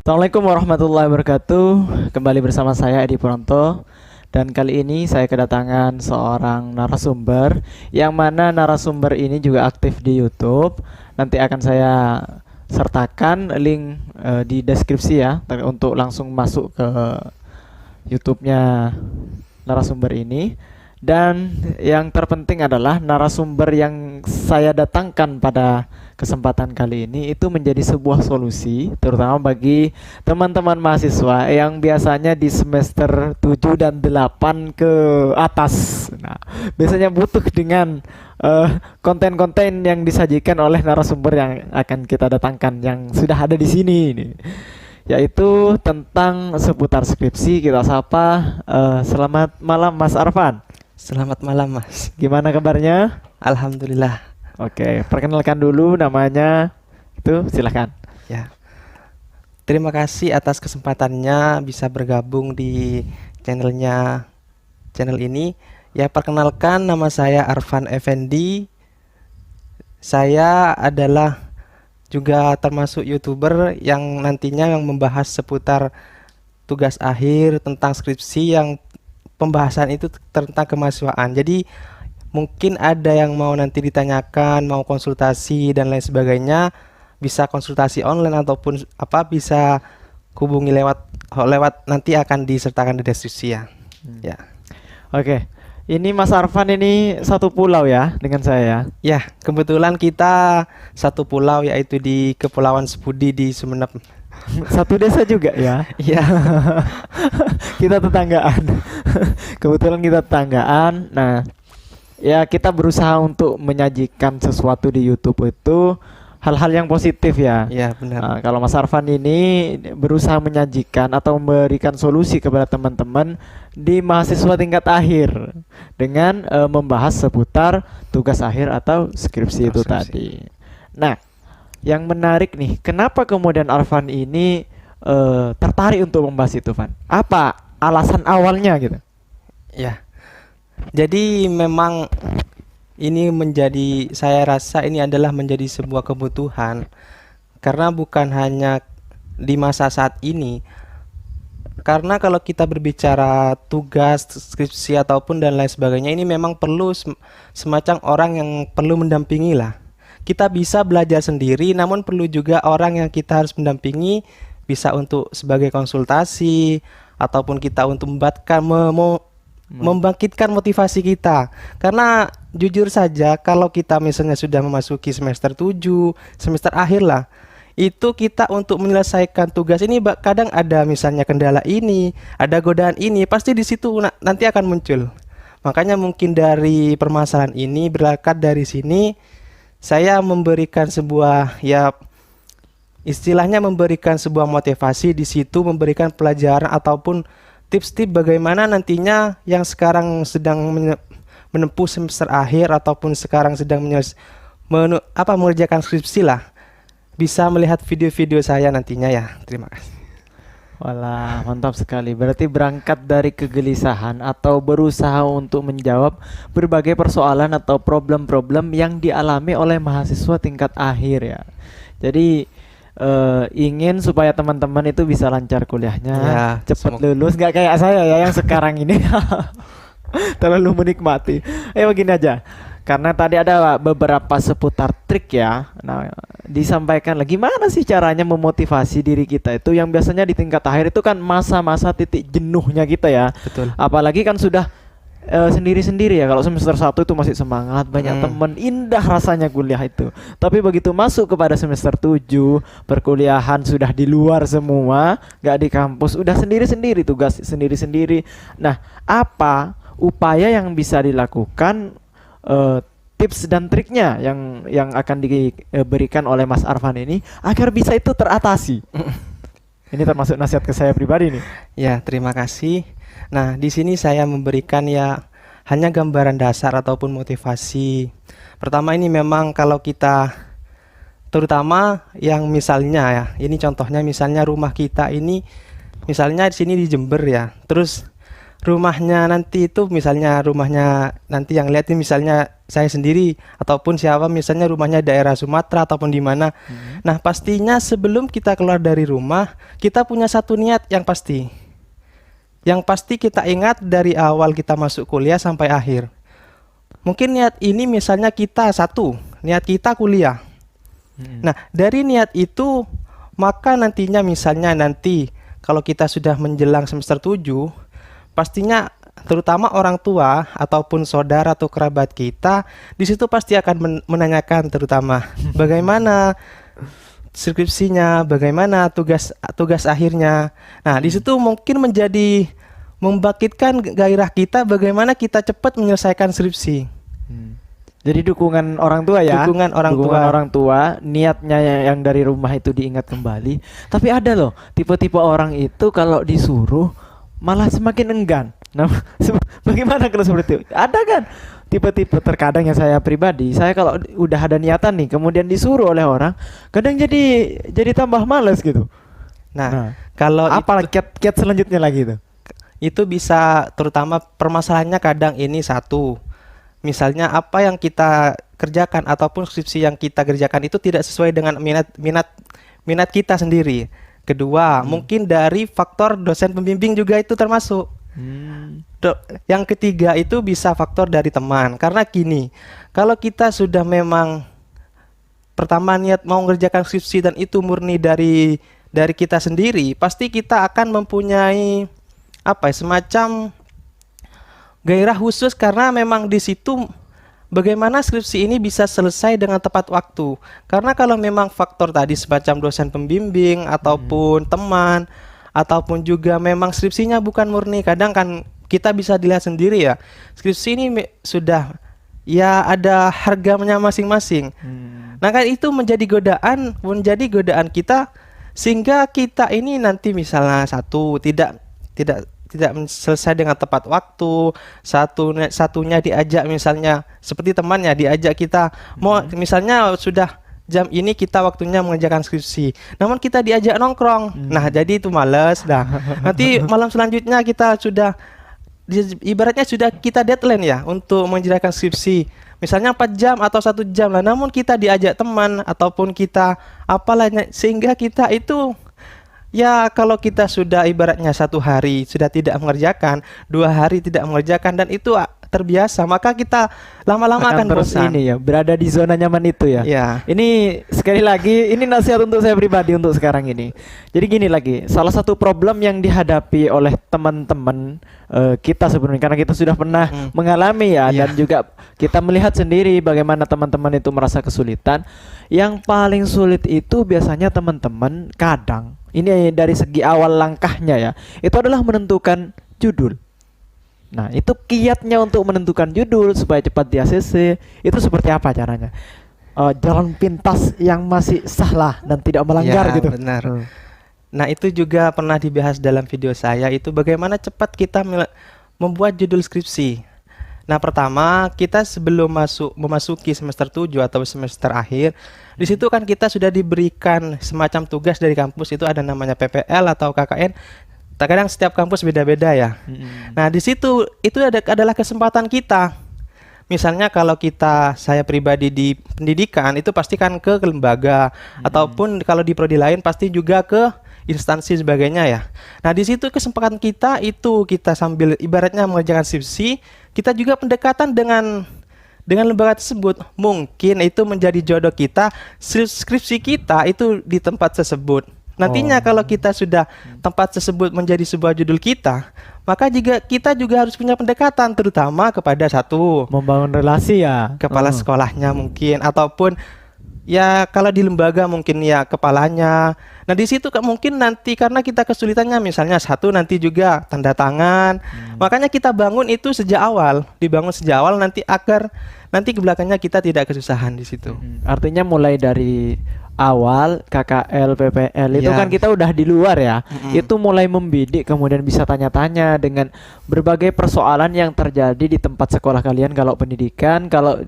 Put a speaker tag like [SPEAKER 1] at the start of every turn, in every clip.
[SPEAKER 1] Assalamualaikum warahmatullahi wabarakatuh. Kembali bersama saya Edi Pronto. Dan kali ini saya kedatangan seorang narasumber, yang mana narasumber ini juga aktif di YouTube. Nanti akan saya sertakan link di deskripsi ya, untuk langsung masuk ke YouTube-nya narasumber ini. Dan yang terpenting adalah narasumber yang saya datangkan pada kesempatan kali ini itu menjadi sebuah solusi, terutama bagi teman-teman mahasiswa yang biasanya di semester 7 dan 8 ke atas. Nah, biasanya butuh dengan konten-konten yang disajikan oleh narasumber yang akan kita datangkan, yang sudah ada di sini ini, yaitu tentang seputar skripsi. Kita sapa. Selamat malam Mas Arfan.
[SPEAKER 2] Selamat malam Mas.
[SPEAKER 1] Gimana kabarnya?
[SPEAKER 2] Alhamdulillah.
[SPEAKER 1] Oke, perkenalkan dulu namanya. Itu silahkan.
[SPEAKER 2] Ya. Terima kasih atas kesempatannya bisa bergabung di channel ini. Ya, perkenalkan, nama saya Arfan Effendi. Saya adalah juga termasuk YouTuber yang nantinya membahas seputar tugas akhir tentang skripsi, yang pembahasan itu tentang kemahasiswaan. Jadi mungkin ada yang mau nanti ditanyakan, mau konsultasi dan lain sebagainya, bisa konsultasi online ataupun bisa hubungi lewat nanti akan disertakan di deskripsi ya. Ya.
[SPEAKER 1] Oke. Ini Mas Arfan ini satu pulau ya dengan saya.
[SPEAKER 2] Ya, kebetulan kita satu pulau, yaitu di Kepulauan Sepudi di Sumeneb.
[SPEAKER 1] Satu desa juga ya.
[SPEAKER 2] Iya.
[SPEAKER 1] Kita tetanggaan. Kebetulan kita tetanggaan. Nah, ya kita berusaha untuk menyajikan sesuatu di YouTube itu hal-hal yang positif ya.
[SPEAKER 2] Iya, benar.
[SPEAKER 1] Nah, kalau Mas Arfan ini berusaha menyajikan atau memberikan solusi kepada teman-teman di mahasiswa tingkat akhir dengan membahas seputar tugas akhir atau skripsi itu tadi. Nah, yang menarik nih, kenapa kemudian Arfan ini tertarik untuk membahas itu, Van? Apa alasan awalnya gitu?
[SPEAKER 2] Ya. Jadi memang ini saya rasa ini adalah menjadi sebuah kebutuhan, karena bukan hanya di masa saat ini. Karena kalau kita berbicara tugas, skripsi ataupun dan lain sebagainya, ini memang perlu semacam orang yang perlu mendampingi lah. Kita bisa belajar sendiri, namun perlu juga orang yang kita harus mendampingi, bisa untuk sebagai konsultasi ataupun kita untuk membangkitkan motivasi kita. Karena jujur saja, kalau kita misalnya sudah memasuki semester 7, semester akhir lah, itu kita untuk menyelesaikan tugas ini kadang ada misalnya kendala ini, ada godaan ini, pasti di situ nanti akan muncul. Makanya mungkin dari permasalahan ini, berangkat dari sini, saya memberikan sebuah, ya istilahnya memberikan sebuah motivasi di situ, memberikan pelajaran ataupun tips-tips bagaimana nantinya yang sekarang sedang menempuh semester akhir ataupun sekarang sedang mengerjakan skripsi lah, bisa melihat video-video saya nantinya ya. Terima kasih.
[SPEAKER 1] Walah, mantap sekali. Berarti berangkat dari kegelisahan atau berusaha untuk menjawab berbagai persoalan atau problem-problem yang dialami oleh mahasiswa tingkat akhir ya. Jadi ingin supaya teman-teman itu bisa lancar kuliahnya,
[SPEAKER 2] ya,
[SPEAKER 1] cepat lulus, nggak kayak saya ya yang sekarang ini terlalu menikmati. Begini aja, karena tadi ada beberapa seputar trik ya. Nah, disampaikan lagi gimana sih caranya memotivasi diri kita itu yang biasanya di tingkat akhir itu kan masa-masa titik jenuhnya kita ya.
[SPEAKER 2] Betul.
[SPEAKER 1] Apalagi kan sudah sendiri-sendiri ya. Kalau semester 1 itu masih semangat, banyak temen, indah rasanya kuliah itu. Tapi begitu masuk kepada semester 7, perkuliahan sudah di luar semua, gak di kampus, udah sendiri-sendiri, tugas sendiri-sendiri. Nah, apa upaya yang bisa dilakukan, tips dan triknya yang akan diberikan oleh Mas Arfan ini agar bisa itu teratasi? Ini termasuk nasihat ke saya pribadi nih.
[SPEAKER 2] Ya, terima kasih. Nah, di sini saya memberikan ya hanya gambaran dasar ataupun motivasi. Pertama ini memang kalau kita terutama yang misalnya ya, ini contohnya misalnya rumah kita ini misalnya di sini di Jember ya. Terus rumahnya nanti itu misalnya rumahnya nanti yang lihat ini misalnya saya sendiri ataupun siapa misalnya rumahnya daerah Sumatera ataupun di mana. Nah, pastinya sebelum kita keluar dari rumah, kita punya satu niat yang pasti. Yang pasti kita ingat dari awal kita masuk kuliah sampai akhir. Mungkin niat ini misalnya kita satu, niat kita kuliah. Nah, dari niat itu maka nantinya misalnya nanti kalau kita sudah menjelang semester 7, pastinya terutama orang tua ataupun saudara atau kerabat kita di situ pasti akan menanyakan terutama bagaimana skripsinya, bagaimana tugas akhirnya. Nah, di situ mungkin menjadi membangkitkan gairah kita bagaimana kita cepat menyelesaikan skripsi.
[SPEAKER 1] Jadi dukungan orang tua ya.
[SPEAKER 2] Dukungan
[SPEAKER 1] orang tua, niatnya yang dari rumah itu diingat kembali. Tapi ada loh tipe-tipe orang itu kalau disuruh malah semakin enggan. Nah, bagaimana kalau seperti itu? Ada kan tipe-tipe terkadang yang saya pribadi, saya kalau udah ada niatan nih, kemudian disuruh oleh orang, kadang jadi tambah males gitu.
[SPEAKER 2] Nah, kalau
[SPEAKER 1] apa kiat selanjutnya lagi
[SPEAKER 2] itu bisa terutama permasalahannya kadang ini satu. Misalnya apa yang kita kerjakan ataupun skripsi yang kita kerjakan itu tidak sesuai dengan minat kita sendiri. Kedua, mungkin dari faktor dosen pembimbing juga itu termasuk. Yang ketiga itu bisa faktor dari teman. Karena gini, kalau kita sudah memang pertama niat mau mengerjakan skripsi dan itu murni dari kita sendiri, pasti kita akan mempunyai semacam gairah khusus karena memang di situ bagaimana skripsi ini bisa selesai dengan tepat waktu. Karena kalau memang faktor tadi semacam dosen pembimbing ataupun teman ataupun juga memang skripsinya bukan murni, kadang kan kita bisa dilihat sendiri ya. Skripsi ini sudah ya ada harganya masing-masing. Nah, kan itu menjadi godaan kita sehingga kita ini nanti misalnya satu tidak selesai dengan tepat waktu, satunya diajak misalnya seperti temannya diajak kita mau misalnya sudah jam ini kita waktunya mengerjakan skripsi, namun kita diajak nongkrong. Nah, jadi itu males dah. Nanti malam selanjutnya kita sudah ibaratnya sudah kita deadline ya untuk mengerjakan skripsi. Misalnya 4 jam atau 1 jam lah, namun kita diajak teman ataupun kita sehingga kita itu ya kalau kita sudah ibaratnya 1 hari sudah tidak mengerjakan, 2 hari tidak mengerjakan dan itu terbiasa, maka kita lama-lama akan
[SPEAKER 1] terus
[SPEAKER 2] bosan.
[SPEAKER 1] ini ya, berada di zona nyaman itu ya.
[SPEAKER 2] Ya.
[SPEAKER 1] Ini sekali lagi ini nasihat untuk saya pribadi untuk sekarang ini. Jadi gini lagi, salah satu problem yang dihadapi oleh teman-teman kita sebenarnya karena kita sudah pernah mengalami ya dan juga kita melihat sendiri bagaimana teman-teman itu merasa kesulitan. Yang paling sulit itu biasanya teman-teman kadang ini dari segi awal langkahnya ya, itu adalah menentukan judul. Nah, itu kiatnya untuk menentukan judul supaya cepat di ACC itu seperti apa caranya? Jalan pintas yang masih sah lah dan tidak melanggar
[SPEAKER 2] Ya,
[SPEAKER 1] gitu.
[SPEAKER 2] benar. Nah, itu juga pernah dibahas dalam video saya, itu bagaimana cepat kita membuat judul skripsi. Nah, pertama kita sebelum memasuki semester 7 atau semester akhir, di situ kan kita sudah diberikan semacam tugas dari kampus, itu ada namanya PPL atau KKN. Terkadang setiap kampus beda-beda ya. Nah, di situ itu adalah kesempatan kita. Misalnya kalau saya pribadi di pendidikan itu pasti kan ke lembaga ataupun kalau di prodi lain pasti juga ke instansi sebagainya ya. Nah, di situ kesempatan kita itu kita sambil ibaratnya mengerjakan skripsi, kita juga pendekatan dengan lembaga tersebut. Mungkin itu menjadi jodoh kita, skripsi kita itu di tempat tersebut. Nantinya kalau kita sudah tempat tersebut menjadi sebuah judul kita, maka kita juga harus punya pendekatan terutama kepada satu
[SPEAKER 1] Membangun relasi ya.
[SPEAKER 2] kepala sekolahnya mungkin ataupun ya kalau di lembaga mungkin ya kepalanya. Nah di situ mungkin nanti karena kita kesulitannya misalnya satu nanti juga tanda tangan. Makanya kita bangun itu sejak awal, dibangun sejak awal nanti agar nanti ke belakangnya kita tidak kesusahan di situ.
[SPEAKER 1] Artinya mulai dari awal KKL, PPL itu
[SPEAKER 2] Iya.
[SPEAKER 1] kan kita udah di luar ya. Itu mulai membidik, kemudian bisa tanya-tanya dengan berbagai persoalan yang terjadi di tempat sekolah kalian. Kalau pendidikan, kalau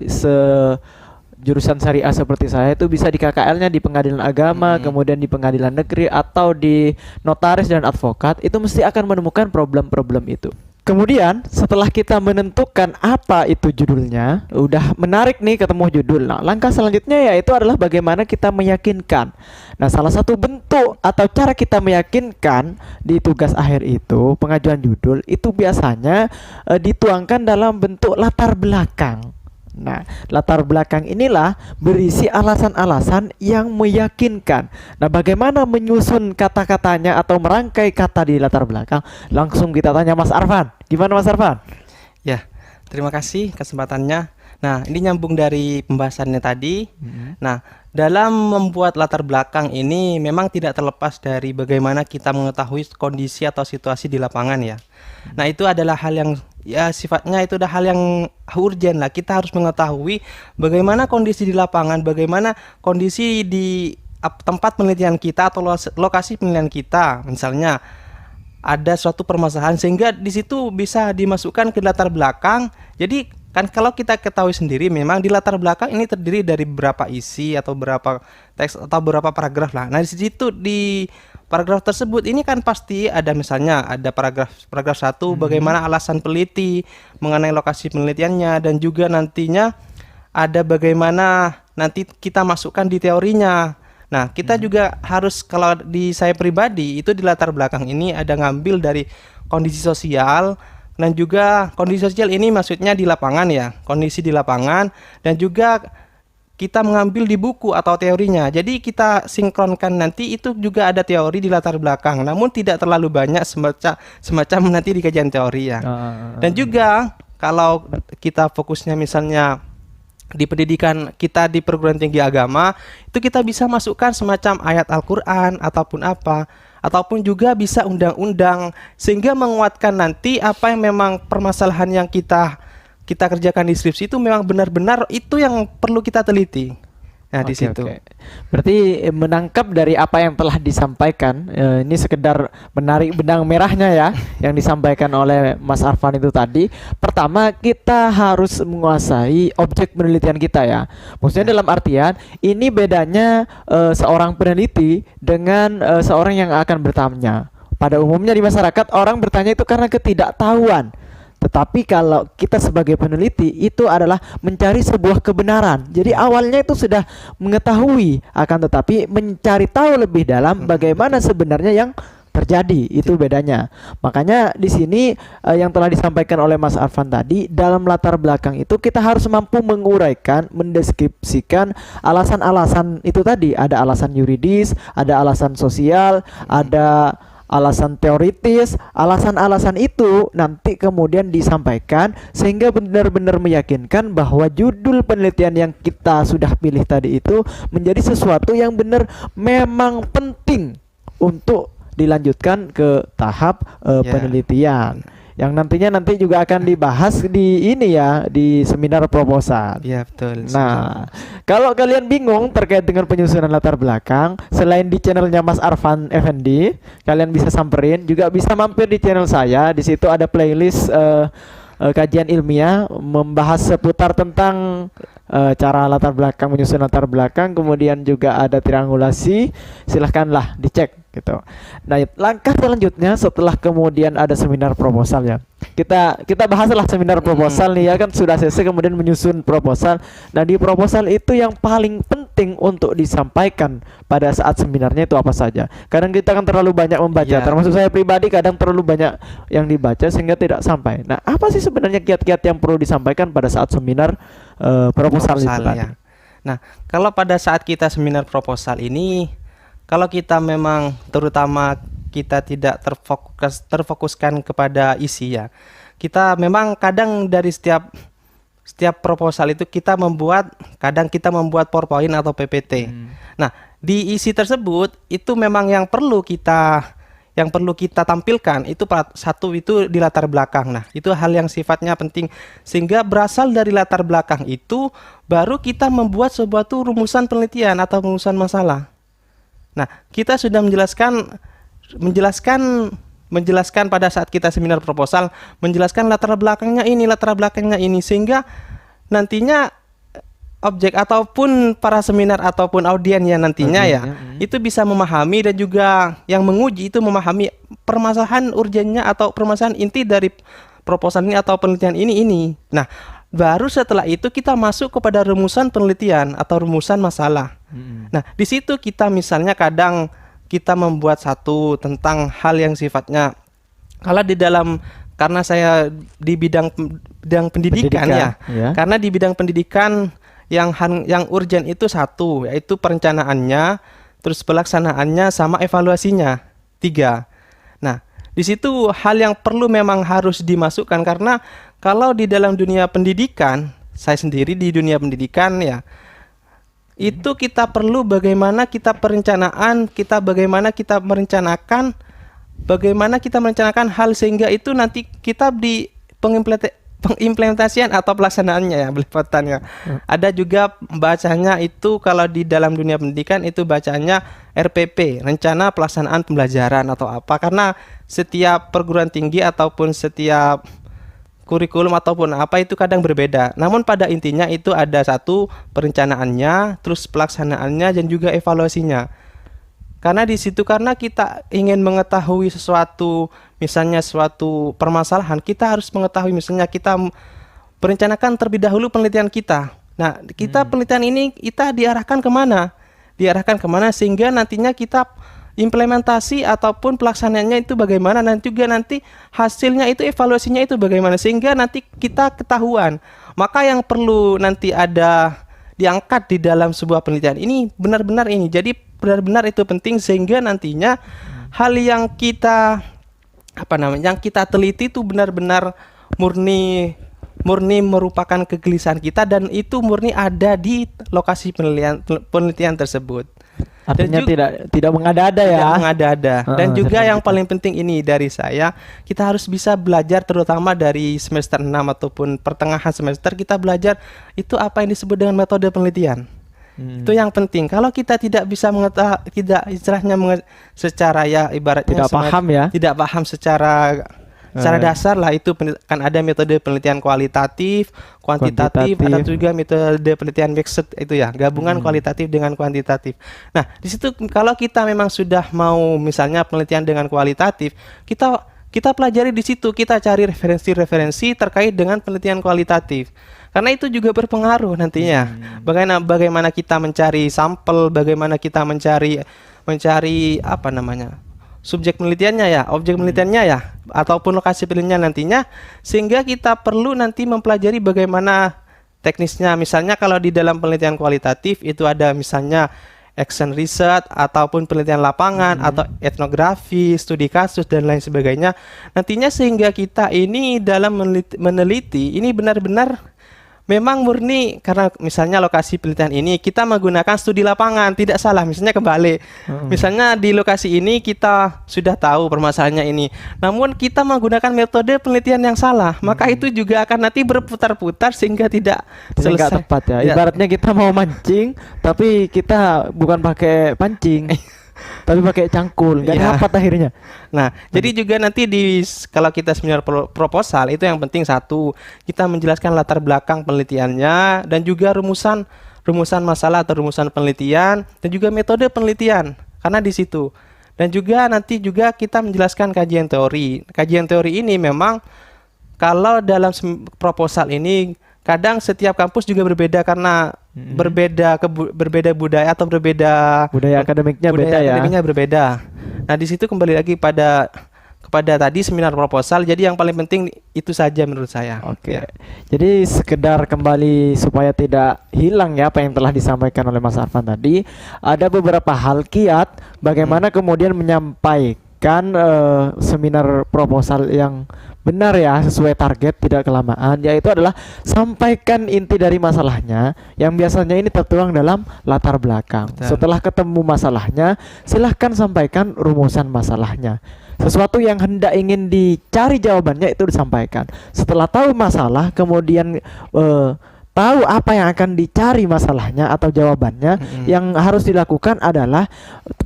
[SPEAKER 1] jurusan syariah seperti saya itu bisa di KKL-nya di pengadilan agama, kemudian di pengadilan negeri atau di notaris dan advokat, itu mesti akan menemukan problem-problem itu. Kemudian setelah kita menentukan apa itu judulnya, udah menarik nih ketemu judul. Nah, langkah selanjutnya yaitu adalah bagaimana kita meyakinkan. Nah, salah satu bentuk atau cara kita meyakinkan di tugas akhir itu, pengajuan judul itu biasanya dituangkan dalam bentuk latar belakang. Nah, latar belakang inilah berisi alasan-alasan yang meyakinkan. Nah, bagaimana menyusun kata-katanya atau merangkai kata di latar belakang? Langsung kita tanya Mas Arfan. Gimana Mas Arfan?
[SPEAKER 2] Ya, terima kasih kesempatannya. Nah, ini nyambung dari pembahasannya tadi. Nah, dalam membuat latar belakang ini memang tidak terlepas dari bagaimana kita mengetahui kondisi atau situasi di lapangan ya. Nah, itu adalah hal yang ya sifatnya itu adalah hal yang urgen lah. Kita harus mengetahui bagaimana kondisi di lapangan, bagaimana kondisi di tempat penelitian kita atau lokasi penelitian kita. Misalnya ada suatu permasalahan sehingga di situ bisa dimasukkan ke latar belakang. Jadi kan kalau kita ketahui sendiri memang di latar belakang ini terdiri dari beberapa isi atau beberapa teks atau beberapa paragraf lah. Nah, di situ di paragraf tersebut ini kan pasti ada misalnya ada paragraf 1 bagaimana alasan peneliti mengenai lokasi penelitiannya, dan juga nantinya ada bagaimana nanti kita masukkan di teorinya. Nah, kita juga harus, kalau di saya pribadi itu di latar belakang ini ada ngambil dari kondisi sosial, dan juga kondisi sosial ini maksudnya di lapangan ya, kondisi di lapangan, dan juga kita mengambil di buku atau teorinya. Jadi kita sinkronkan nanti itu juga ada teori di latar belakang, namun tidak terlalu banyak semacam nanti di kajian teori ya. Dan juga kalau kita fokusnya misalnya di pendidikan kita di perguruan tinggi agama, itu kita bisa masukkan semacam ayat Al-Quran ataupun apa, ataupun juga bisa undang-undang, sehingga menguatkan nanti apa yang memang permasalahan yang kita kerjakan di skripsi itu memang benar-benar itu yang perlu kita teliti. Nah, di situ.
[SPEAKER 1] Berarti menangkap dari apa yang telah disampaikan, ini sekedar menarik benang merahnya ya yang disampaikan oleh Mas Arfan itu tadi. Pertama, kita harus menguasai objek penelitian kita ya. Maksudnya dalam artian ini bedanya seorang peneliti dengan seorang yang akan bertanya. Pada umumnya di masyarakat orang bertanya itu karena ketidaktahuan. Tetapi kalau kita sebagai peneliti itu adalah mencari sebuah kebenaran. Jadi awalnya itu sudah mengetahui, akan tetapi mencari tahu lebih dalam bagaimana sebenarnya yang terjadi. Itu bedanya. Makanya di sini yang telah disampaikan oleh Mas Arfan tadi, dalam latar belakang itu kita harus mampu menguraikan, mendeskripsikan alasan-alasan itu tadi. Ada alasan yuridis, ada alasan sosial, ada alasan teoritis. Alasan-alasan itu nanti kemudian disampaikan sehingga benar-benar meyakinkan bahwa judul penelitian yang kita sudah pilih tadi itu menjadi sesuatu yang benar memang penting untuk dilanjutkan ke tahap penelitian yang nantinya juga akan dibahas di ini ya, di seminar proposal.
[SPEAKER 2] Iya, betul.
[SPEAKER 1] Nah, kalau kalian bingung terkait dengan penyusunan latar belakang, selain di channelnya Mas Arfan Effendi, kalian bisa samperin, juga bisa mampir di channel saya. Di situ ada playlist kajian ilmiah membahas seputar tentang cara latar belakang, menyusun latar belakang, kemudian juga ada triangulasi. Silahkanlah dicek gitu. Nah, langkah selanjutnya setelah kemudian ada seminar proposal ya. Kita bahaslah seminar proposal nih ya, kan sudah selesai kemudian menyusun proposal. Nah, di proposal itu yang paling penting untuk disampaikan pada saat seminarnya itu apa saja. Kadang kita kan terlalu banyak membaca, termasuk saya pribadi kadang terlalu banyak yang dibaca sehingga tidak sampai. Nah, apa sih sebenarnya kiat-kiat yang perlu disampaikan pada saat seminar proposal itu tadi?
[SPEAKER 2] Ya. Nah, kalau pada saat kita seminar proposal ini, kalau kita memang terutama kita tidak terfokuskan kepada isi ya, kita memang kadang dari setiap setiap proposal itu kadang kita membuat PowerPoint atau PPT. Nah, di isi tersebut itu memang yang perlu kita tampilkan itu satu itu di latar belakang. Nah, itu hal yang sifatnya penting sehingga berasal dari latar belakang itu baru kita membuat sebuah rumusan penelitian atau rumusan masalah. Nah, kita sudah menjelaskan pada saat kita seminar proposal, menjelaskan latar belakangnya ini sehingga nantinya objek ataupun para seminar ataupun audiens yang nantinya itu bisa memahami dan juga yang menguji itu memahami permasalahan urgennya atau permasalahan inti dari proposal ini atau penelitian ini. Nah, baru setelah itu kita masuk kepada rumusan penelitian atau rumusan masalah. Nah, di situ kita misalnya kadang kita membuat satu tentang hal yang sifatnya karena saya di bidang pendidikan ya. Karena di bidang pendidikan yang urgen itu satu, yaitu perencanaannya, terus pelaksanaannya sama evaluasinya 3. Nah, di situ hal yang perlu memang harus dimasukkan karena kalau di dalam dunia pendidikan, saya sendiri di dunia pendidikan ya, itu kita perlu bagaimana kita merencanakan hal sehingga itu nanti kita di pengimplementasian atau pelaksanaannya ya belepotannya. Ada juga bacanya itu kalau di dalam dunia pendidikan itu bacanya RPP, rencana pelaksanaan pembelajaran atau apa, karena setiap perguruan tinggi ataupun setiap kurikulum ataupun apa itu kadang berbeda. Namun pada intinya itu ada satu perencanaannya, terus pelaksanaannya dan juga evaluasinya. Karena di situ karena kita ingin mengetahui sesuatu, misalnya suatu permasalahan, kita harus mengetahui misalnya kita merencanakan terlebih dahulu penelitian kita. Nah, kita penelitian ini kita diarahkan kemana? Diarahkan kemana sehingga nantinya kita implementasi ataupun pelaksanaannya itu bagaimana, nanti juga nanti hasilnya itu evaluasinya itu bagaimana sehingga nanti kita ketahuan. Maka yang perlu nanti ada diangkat di dalam sebuah penelitian ini benar-benar ini. Jadi benar-benar itu penting sehingga nantinya hal yang kita yang kita teliti itu benar-benar murni merupakan kegelisahan kita dan itu murni ada di lokasi penelitian tersebut.
[SPEAKER 1] Artinya tidak mengada-ada ya.
[SPEAKER 2] Tidak mengada-ada. Dan juga yang paling penting ini dari saya, kita harus bisa belajar terutama dari semester 6 ataupun pertengahan semester kita belajar itu apa yang disebut dengan metode penelitian. Itu yang penting. Kalau kita tidak bisa secara ya ibaratnya tidak paham secara dasar lah itu kan ada metode penelitian kualitatif, kuantitatif, ada juga metode penelitian mixed itu ya, gabungan kualitatif dengan kuantitatif. Nah, di situ kalau kita memang sudah mau misalnya penelitian dengan kualitatif, kita pelajari di situ, kita cari referensi-referensi terkait dengan penelitian kualitatif. Karena itu juga berpengaruh nantinya. Bagaimana kita mencari sampel, bagaimana kita mencari subjek penelitiannya ya, objek penelitiannya ya, ataupun lokasi penelitiannya nantinya, sehingga kita perlu nanti mempelajari bagaimana teknisnya. Misalnya kalau di dalam penelitian kualitatif itu ada misalnya action research ataupun penelitian lapangan atau etnografi, studi kasus dan lain sebagainya. Nantinya sehingga kita ini dalam meneliti ini benar-benar memang murni karena misalnya lokasi penelitian ini kita menggunakan studi lapangan, tidak salah. Misalnya kembali, misalnya di lokasi ini kita sudah tahu permasalahannya ini, namun kita menggunakan metode penelitian yang salah, maka itu juga akan nanti berputar-putar sehingga tidak selesai.
[SPEAKER 1] Tepat ya. Ibaratnya kita mau mancing, tapi kita bukan pakai pancing. Tapi pakai cangkul, nggak dapat akhirnya.
[SPEAKER 2] Nah, jadi juga nanti kalau kita seminar proposal itu yang penting satu, kita menjelaskan latar belakang penelitiannya dan juga rumusan masalah atau rumusan penelitian dan juga metode penelitian. Karena di situ. Dan juga nanti juga kita menjelaskan kajian teori. Kajian teori ini memang kalau dalam proposal ini kadang setiap kampus juga berbeda karena berbeda budaya atau berbeda
[SPEAKER 1] akademiknya
[SPEAKER 2] berbeda. Nah, di situ kembali lagi kepada tadi seminar proposal. Jadi yang paling penting itu saja menurut saya.
[SPEAKER 1] Oke. Jadi sekedar kembali supaya tidak hilang ya apa yang telah disampaikan oleh Mas Arfan tadi, ada beberapa hal kiat bagaimana kemudian menyampaikan seminar proposal yang benar ya, sesuai target, tidak kelamaan, yaitu adalah sampaikan inti dari masalahnya yang biasanya ini tertuang dalam latar belakang.
[SPEAKER 2] Betul.
[SPEAKER 1] Setelah ketemu masalahnya, silahkan sampaikan rumusan masalahnya. Sesuatu yang hendak ingin dicari jawabannya itu disampaikan. Setelah tahu masalah, kemudian tahu apa yang akan dicari masalahnya atau jawabannya, yang harus dilakukan adalah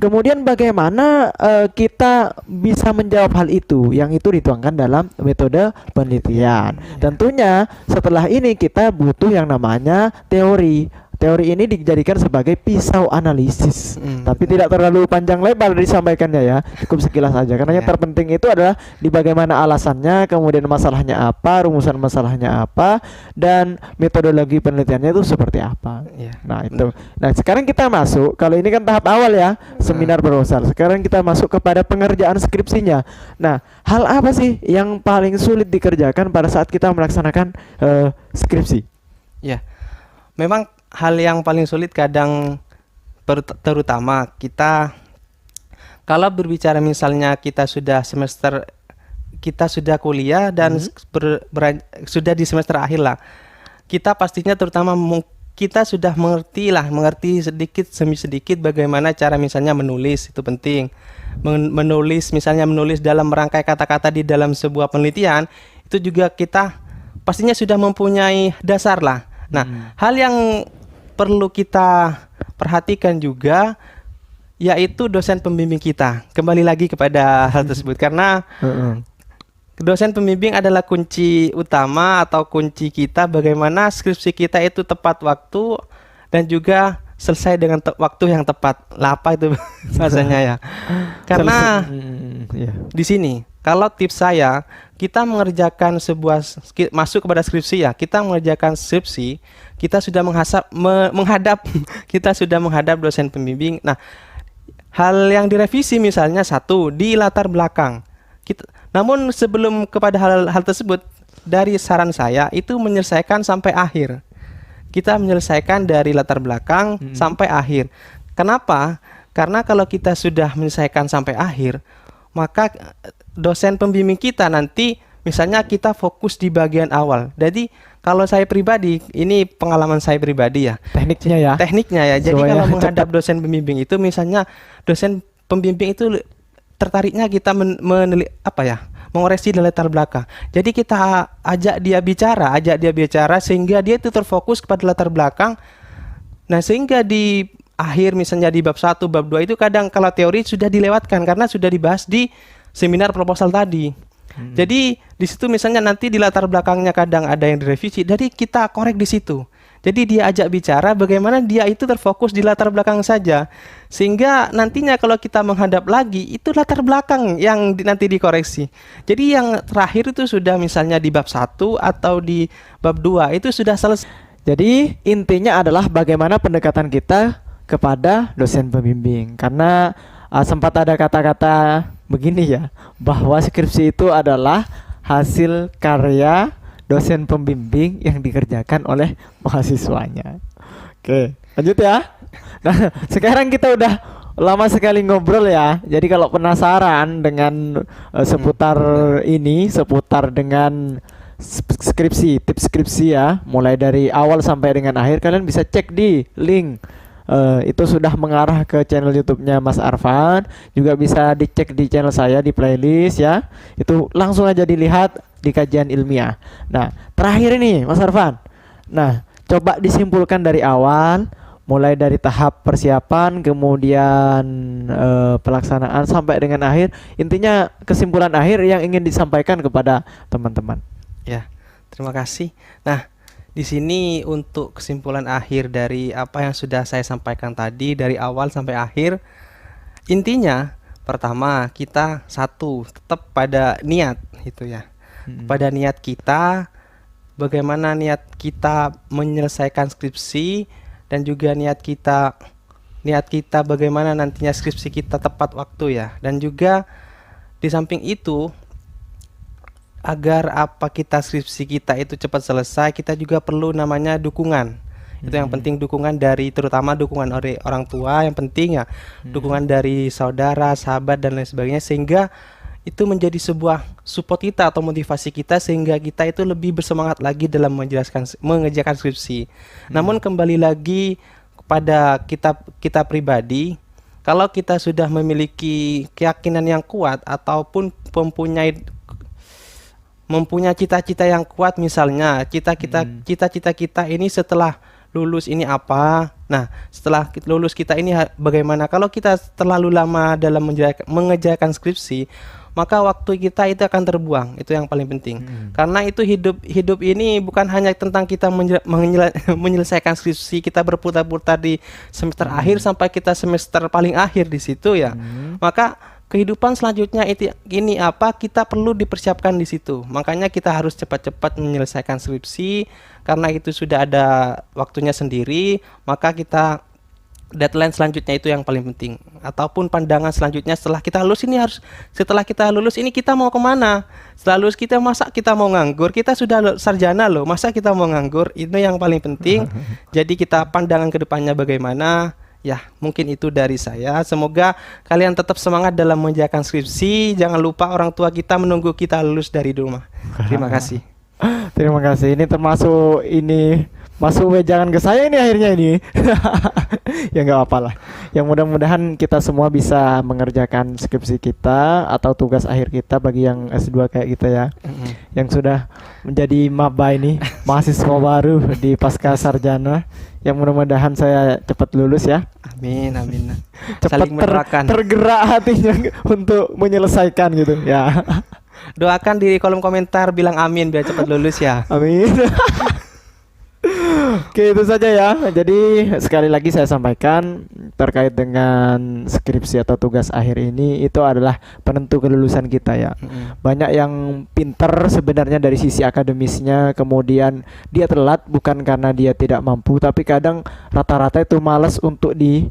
[SPEAKER 1] kemudian bagaimana kita bisa menjawab hal itu, yang itu dituangkan dalam metode penelitian. Tentunya setelah ini kita butuh yang namanya teori. Teori ini dijadikan sebagai pisau analisis, tapi tidak terlalu panjang lebar disampaikannya ya, cukup sekilas saja. Karena yang terpenting itu adalah di bagaimana alasannya, kemudian masalahnya apa, rumusan masalahnya apa, dan metodologi penelitiannya itu seperti apa. Nah itu. Nah sekarang kita masuk, kalau ini kan tahap awal ya, seminar proposal. Sekarang kita masuk kepada pengerjaan skripsinya. Nah hal apa sih yang paling sulit dikerjakan pada saat kita melaksanakan skripsi?
[SPEAKER 2] Ya, memang hal yang paling sulit kadang terutama kita kalau berbicara misalnya kita sudah kuliah dan sudah di semester akhir lah, kita pastinya terutama kita sudah mengerti sedikit demi sedikit bagaimana cara misalnya menulis, itu penting. Menulis dalam merangkai kata-kata di dalam sebuah penelitian, itu juga kita pastinya sudah mempunyai dasar lah. Nah, hal yang perlu kita perhatikan juga yaitu dosen pembimbing kita. Kembali lagi kepada hal tersebut karena dosen pembimbing adalah kunci utama atau kunci kita bagaimana skripsi kita itu tepat waktu dan juga selesai dengan waktu yang tepat. Lah apa itu bahasanya ya? Karena di sini kalau tips saya, kita mengerjakan masuk kepada skripsi ya, kita mengerjakan skripsi, kita sudah menghadap dosen pembimbing. Nah, hal yang direvisi misalnya satu di latar belakang. Namun sebelum kepada hal tersebut, dari saran saya itu menyelesaikan sampai akhir. Kita menyelesaikan dari latar belakang sampai akhir. Kenapa? Karena kalau kita sudah menyelesaikan sampai akhir, maka dosen pembimbing kita nanti misalnya kita fokus di bagian awal. Jadi kalau saya pribadi, ini pengalaman saya pribadi ya. Tekniknya ya. Jadi kalau menghadap dosen pembimbing itu misalnya dosen pembimbing itu tertariknya kita mengoreksi dari latar belakang. Jadi kita ajak dia bicara sehingga dia itu terfokus kepada latar belakang. Nah, sehingga di akhir misalnya di bab 1, bab 2 itu kadang kalau teori sudah dilewatkan karena sudah dibahas di seminar proposal tadi. Jadi di situ misalnya nanti di latar belakangnya kadang ada yang direvisi, jadi kita korek di situ. Jadi dia ajak bicara bagaimana dia itu terfokus di latar belakang saja, sehingga nantinya kalau kita menghadap lagi itu latar belakang yang nanti dikoreksi. Jadi yang terakhir itu sudah misalnya di bab 1 atau di bab 2 itu sudah selesai.
[SPEAKER 1] Jadi intinya adalah bagaimana pendekatan kita kepada dosen pembimbing. Karena sempat ada kata-kata begini ya, bahwa skripsi itu adalah hasil karya dosen pembimbing yang dikerjakan oleh mahasiswanya. Oke, lanjut ya. Nah, sekarang kita udah lama sekali ngobrol ya. Jadi kalau penasaran dengan seputar dengan skripsi, tips skripsi ya, mulai dari awal sampai dengan akhir, kalian bisa cek di link. Itu sudah mengarah ke channel YouTube-nya Mas Arfan, juga bisa dicek di channel saya di playlist ya. Itu langsung aja dilihat di kajian ilmiah. Nah, terakhir ini Mas Arfan. Nah, coba disimpulkan dari awal, mulai dari tahap persiapan, kemudian pelaksanaan sampai dengan akhir. Intinya kesimpulan akhir yang ingin disampaikan kepada teman-teman.
[SPEAKER 2] Ya, terima kasih. Nah, di sini untuk kesimpulan akhir dari apa yang sudah saya sampaikan tadi dari awal sampai akhir, intinya pertama kita tetap pada niat itu ya. Pada niat kita, bagaimana niat kita menyelesaikan skripsi dan juga niat kita bagaimana nantinya skripsi kita tepat waktu ya. Dan juga di samping itu, agar skripsi kita itu cepat selesai, kita juga perlu namanya dukungan. Itu yang penting, dukungan terutama dukungan dari orang tua yang penting ya, dukungan dari saudara, sahabat dan lain sebagainya, sehingga itu menjadi sebuah support kita atau motivasi kita sehingga kita itu lebih bersemangat lagi dalam mengerjakan skripsi. Namun kembali lagi kepada kita pribadi, kalau kita sudah memiliki keyakinan yang kuat ataupun mempunyai cita-cita yang kuat, misalnya cita-cita kita ini setelah lulus ini apa. Nah, setelah lulus kita ini bagaimana? Kalau kita terlalu lama dalam mengerjakan skripsi, maka waktu kita itu akan terbuang. Itu yang paling penting. Karena itu hidup ini bukan hanya tentang kita menyelesaikan skripsi, kita berputar-putar di semester akhir sampai kita semester paling akhir di situ ya. Maka kehidupan selanjutnya ini apa, kita perlu dipersiapkan di situ. Makanya kita harus cepat-cepat menyelesaikan skripsi, karena itu sudah ada waktunya sendiri. Maka kita deadline selanjutnya itu yang paling penting, ataupun pandangan selanjutnya setelah kita lulus ini kita mau kemana? Setelah lulus masa kita mau nganggur? Kita sudah sarjana loh, masa kita mau nganggur? Itu yang paling penting. Jadi kita pandangan ke depannya bagaimana? Ya, mungkin itu dari saya. Semoga kalian tetap semangat dalam mengerjakan skripsi. Jangan lupa orang tua kita menunggu kita lulus dari rumah. Terima kasih.
[SPEAKER 1] Terima kasih. Ini termasuk masuk wejangan ke saya ini akhirnya ini. Ya nggak apa-apa lah. Yang mudah-mudahan kita semua bisa mengerjakan skripsi kita atau tugas akhir kita bagi yang S2 kayak kita ya. Yang sudah menjadi maba ini, mahasiswa baru di pasca sarjana. Yang mudah-mudahan saya cepat lulus ya.
[SPEAKER 2] Amin, amin.
[SPEAKER 1] Cepat tergerak hatinya untuk menyelesaikan gitu ya.
[SPEAKER 2] Doakan di kolom komentar, bilang amin biar cepat lulus ya.
[SPEAKER 1] Amin. Oke, itu saja ya. Jadi sekali lagi saya sampaikan terkait dengan skripsi atau tugas akhir ini, itu adalah penentu kelulusan kita ya. Banyak yang pinter sebenarnya dari sisi akademisnya, kemudian dia telat bukan karena dia tidak mampu, tapi kadang rata-rata itu malas untuk di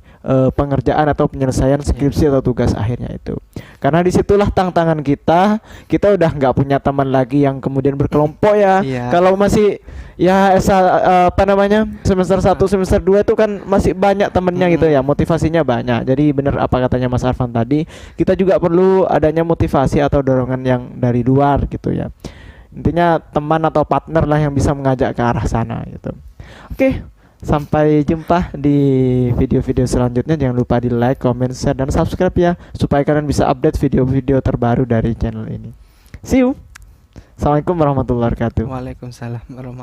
[SPEAKER 1] pengerjaan atau penyelesaian skripsi atau tugas akhirnya itu. Karena disitulah tantangan kita udah nggak punya teman lagi yang kemudian berkelompok ya. Kalau masih ya semester 1 semester 2 itu kan masih banyak temennya gitu ya, motivasinya banyak. Jadi benar apa katanya Mas Arfan tadi, kita juga perlu adanya motivasi atau dorongan yang dari luar gitu ya. Intinya teman atau partner lah yang bisa mengajak ke arah sana gitu. Oke, sampai jumpa di video-video selanjutnya. Jangan lupa di like, comment, share, dan subscribe ya, supaya kalian bisa update video-video terbaru dari channel ini. See you. Assalamualaikum warahmatullahi wabarakatuh.
[SPEAKER 2] Waalaikumsalam warahmatullahi wabarakatuh.